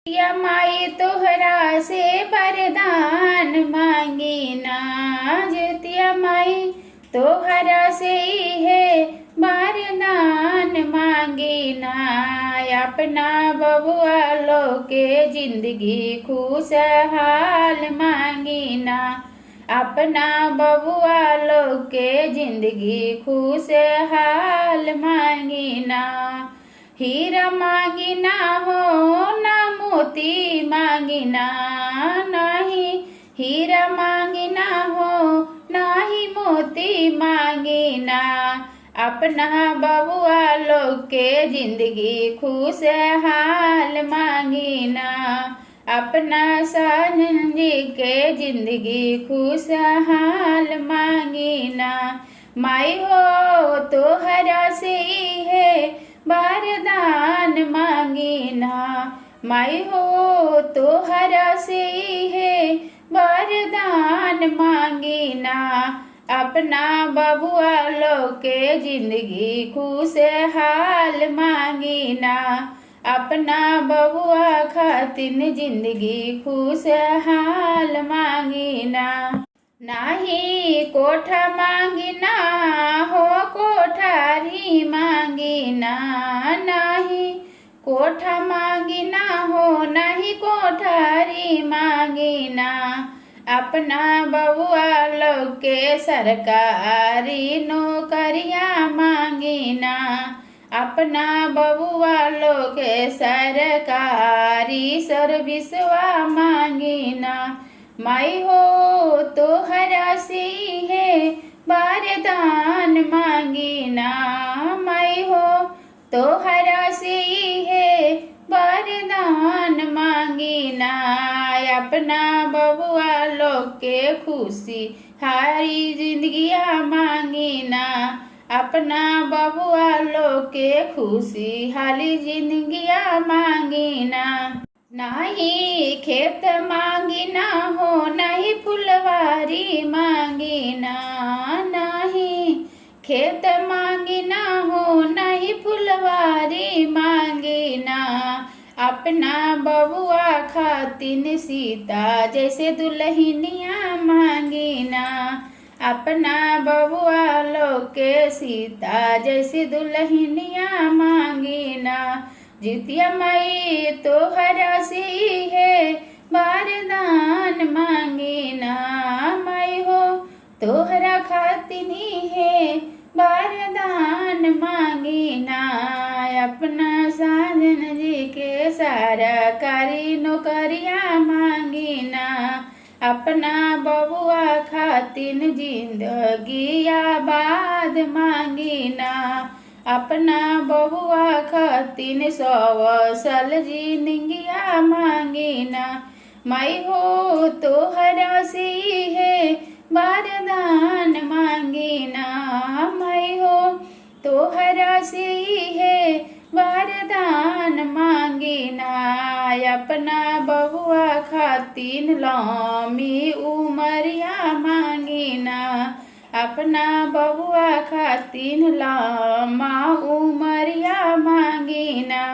या माई तोहरा से वरदान मांगी ना। जितिया माई तोहरा से है वरदान मांगी ना। अपना बबुआ लो के जिंदगी खुशहाल मांगी ना। अपना बबुआ लो के जिंदगी खुशहाल मांगी ना। हीरा मांगी ना हो ना मोती मांगी ना। नहीं हीरा मांगी ना हो ना ही मोती मांगी ना। अपना बबुआ लोग के जिंदगी खुशहाल मांगी ना। अपना साजन जी के जिंदगी खुशहाल मांगी ना। माई हो तोहरा से ही है वरदान मांगी ना। माई हो तोहरा से ही है वरदान मांगी ना। अपना बबुआ लो के जिंदगी खुशहाल मांगी ना। अपना बबुआ खातिन जिंदगी खुशहाल मांगी ना। नाही कोठा मांगी ना हो कोठारी मांगी ना। नाही कोठा मांगी ना हो नहीं कोठारी मांगी ना। अपना बबुआ लोग के सरकारी नौकरिया मांगी ना। अपना बबुआ लोग के सरकारी सर्विसवा मांगी ना। माई हो तोहरा से है वरदान मांगी ना। माई हो तोहरा से है वरदान मांगी ना। अपना बबुआ लोग के खुशी हारी जिंदगिया मांगी ना। अपना बबुआ लोग के खुशी हाली जिंदगिया मांगी ना। नहीं खेत मांगी ना हो नहीं फुलवारी मांगी ना। नहीं खेत मांगी ना हो नहीं फुलवारी मांगी ना। अपना बबुआ खातिन सीता जैसे दुल्हनिया मांगी ना। अपना बबुआ लोग के सीता जैसे दुल्हनिया मांगी ना। जितिया माई तोहरा से है वरदान मांगी ना। माई हो तोहरा खातिनी है वरदान मांगी ना। अपना साजन जी के सरकारी नौकरिया मांगी ना। अपना बबुआ खातिन जिंदगी आबाद मांगी ना। अपना बबुआ खातिन सवसल जिंदगिया मांगी ना। माई हो तोहरा से है वरदान मांगी ना। माई हो तोहरा से है वरदान मांगी ना। अपना बबुआ खातिन लंबी उमरिया मांगी ना। अपना बबुआ खातिन लंबा उमरिया मांगी ना।